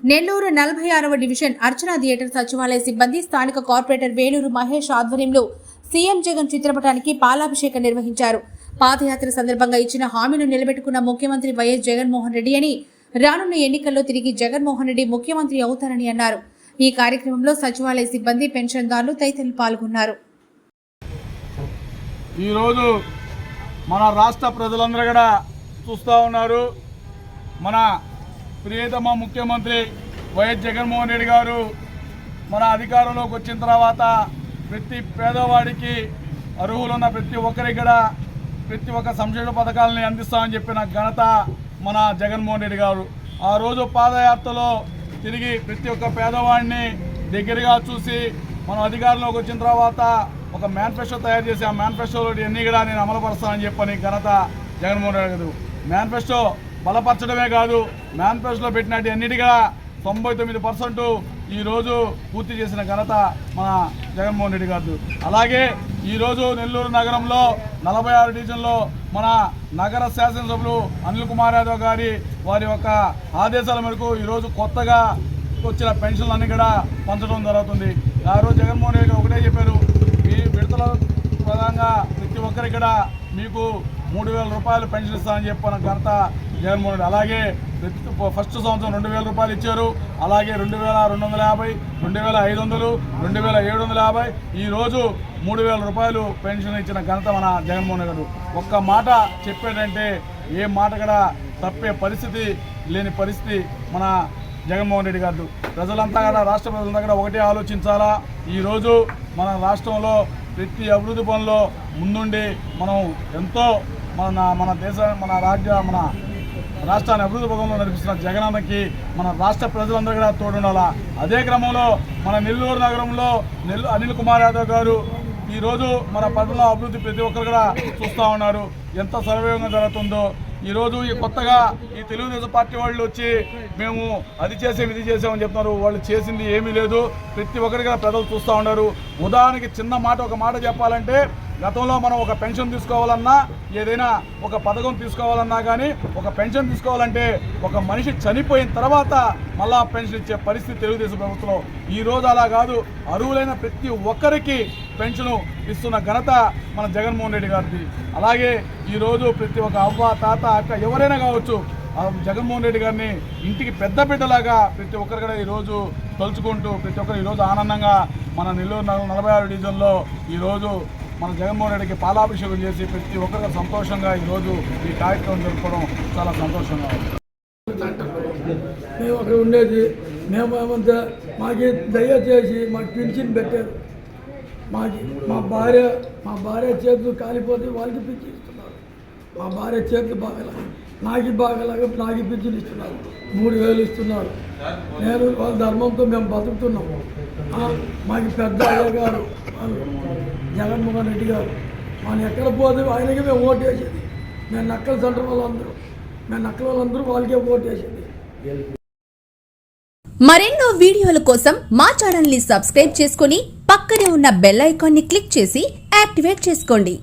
Nellore 46వ division అర్చనా theatre సచివాలయ సిబ్బంది స్థానిక కార్పొరేటర్ వేలూరు మహేష్ ఆధ్వర్యంలో సీఎం జగన్ చిత్రపటానికి పాలాభిషేకం నిర్వహించారు. పాదయాత్ర సందర్భంగా ఇచ్చిన హామీను నిలబెట్టుకున్న ముఖ్యమంత్రి వైఎస్ జగన్మోహన్ రెడ్డి అని, రానున్న ఎన్నికల్లో తిరిగి జగన్మోహన్ రెడ్డి ముఖ్యమంత్రి అవుతారని అన్నారు. ఈ కార్యక్రమంలో సచివాలయ సిబ్బంది, పెన్షన్దారులు తదితరులు పాల్గొన్నారు. ఈరోజు మన రాష్ట్ర ప్రజలందరూ కూడా చూస్తూ ఉన్నారు. మన ప్రియతమ ముఖ్యమంత్రి వైఎస్ జగన్మోహన్ రెడ్డి గారు మన అధికారంలోకి వచ్చిన తర్వాత ప్రతి పేదవాడికి అర్హులున్న ప్రతి ఒక్కరికి కూడా ప్రతి ఒక్క సంక్షేమ పథకాలని అందిస్తామని చెప్పిన ఘనత మన జగన్మోహన్ రెడ్డి గారు. ఆ రోజు పాదయాత్రలో తిరిగి ప్రతి ఒక్క పేదవాడిని దగ్గరగా చూసి మనం అధికారంలోకి వచ్చిన తర్వాత ఒక మేనిఫెస్టో తయారు చేసి ఆ మేనిఫెస్టోలో అన్నీ కూడా నేను అమలుపరుస్తానని చెప్పని ఘనత జగన్మోహన్ రెడ్డి గారు. మేనిఫెస్టో బలపరచడమే కాదు, మేనిఫెస్టోలో పెట్టినట్టు అన్నిటిగా 99% ఈరోజు పూర్తి చేసిన ఘనత మన జగన్మోహన్ రెడ్డి గారు. అలాగే ఈరోజు నెల్లూరు నగరంలో 46 డివిజన్లో మన నగర శాసనసభ్యులు అనిల్ కుమార్ యాదవ్ గారి వారి యొక్క ఆదేశాల మేరకు ఈరోజు కొత్తగా వచ్చిన పెన్షన్లన్నీ కూడా పంచడం జరుగుతుంది. ఆ రోజు జగన్మోహన్ రెడ్డి ఒకటే చెప్పారు, ఈ విడతల ప్రధానంగా ప్రతి ఒక్కరికి కూడా మీకు 3,000 రూపాయలు పెన్షన్ ఇస్తామని చెప్పిన ఘనత జగన్మోహన్ రెడ్డి. అలాగే ఫస్ట్ సంవత్సరం 2,000 రూపాయలు ఇచ్చారు. అలాగే 2,250, 2,500, 2,750, ఈరోజు 3,000 రూపాయలు పెన్షన్ ఇచ్చిన ఘనత మన జగన్మోహన్ రెడ్డి. ఒక్క మాట చెప్పాడంటే ఏ మాట కూడా తప్పే పరిస్థితి లేని పరిస్థితి మన జగన్మోహన్ రెడ్డి గారు. ప్రజలంతా కూడా రాష్ట్ర ప్రజలంతా కూడా ఒకటే ఆలోచించాలా. ఈరోజు మన రాష్ట్రంలో ప్రతి అభివృద్ధి పనుల్లో ముందుండి మనం ఎంతో మన రాష్ట్రాన్ని అభివృద్ధి పథంలో నడిపిస్తున్న జగనన్నకి మన రాష్ట్ర ప్రజలందరూ కూడా తోడుండాలా. అదే క్రమంలో మన నెల్లూరు నగరంలో అనిల్ కుమార్ యాదవ్ గారు ఈరోజు మన పట్టణంలో అభివృద్ధి ప్రతి ఒక్కరు కూడా చూస్తూ ఉన్నారు, ఎంత సర్వేగంగా జరుగుతుందో. ఈరోజు ఈ కొత్తగా ఈ తెలుగుదేశం పార్టీ వాళ్ళు వచ్చి మేము అది చేసాం ఇది చేసామని చెప్తున్నారు. వాళ్ళు చేసింది ఏమీ లేదు. ప్రతి ఒక్కరిగా ప్రజలు చూస్తూ ఉన్నారు. ఉదాహరణకి చిన్న మాట ఒక మాట చెప్పాలంటే, గతంలో మనం ఒక పెన్షన్ తీసుకోవాలన్నా, ఏదైనా ఒక పథకం తీసుకోవాలన్నా కానీ, ఒక పెన్షన్ తీసుకోవాలంటే ఒక మనిషి చనిపోయిన తర్వాత మళ్ళా పెన్షన్ ఇచ్చే పరిస్థితి తెలుగుదేశం ప్రభుత్వంలో. ఈరోజు అలా కాదు, అర్హులైన ప్రతి ఒక్కరికి పెన్షను ఇస్తున్న ఘనత మన జగన్మోహన్ రెడ్డి గారిది. అలాగే ఈరోజు ప్రతి ఒక్క అవ్వ, తాత, అక్క ఎవరైనా కావచ్చు, జగన్మోహన్ రెడ్డి గారిని ఇంటికి పెద్ద బిడ్డలాగా ప్రతి ఒక్కరు కూడా ఈరోజు తలుచుకుంటూ ప్రతి ఒక్కరు ఈరోజు ఆనందంగా మన నెల్లూరు 46 డివిజన్లో ఈరోజు మన జగన్మోహన్ రెడ్డికి పాలాభిషేకం చేసి ప్రతి ఒక్కరికి సంతోషంగా ఈరోజు ఈ కార్యక్రమం జరుపుకోవడం చాలా సంతోషంగా ఉంది. మేము అక్కడ ఉండేది, మేమంతా మాకు దయచేసి మాకు పింఛన్ పెట్టారు. మా భార్య చేతులు కాలిపోతే వాళ్ళకి పింఛన్ ఇస్తున్నారు. మా భార్య చేతులు బాగలాగా నాకు పింఛన్ ఇస్తున్నారు. 3,000 ఇస్తున్నారు. నేను వాళ్ళ ధర్మంతో మేము బతుకుతున్నాము. మాకు పెద్ద అయ్య గారు వాళ్ళు జగన్మోహన్ రెడ్డి గారు మనం ఎక్కడ పోతే ఆయనకి మేము ఓటు వేసేది. మేము నక్కల సెంటర్ వాళ్ళందరూ వాళ్ళకే ఓటు వేసేది. మరెన్నో వీడియోల కోసం మా ఛానల్ ని సబ్స్క్రైబ్ చేసుకుని పక్కనే ఉన్న బెల్ ఐకాన్ ని క్లిక్ చేసి యాక్టివేట్ చేసుకోండి.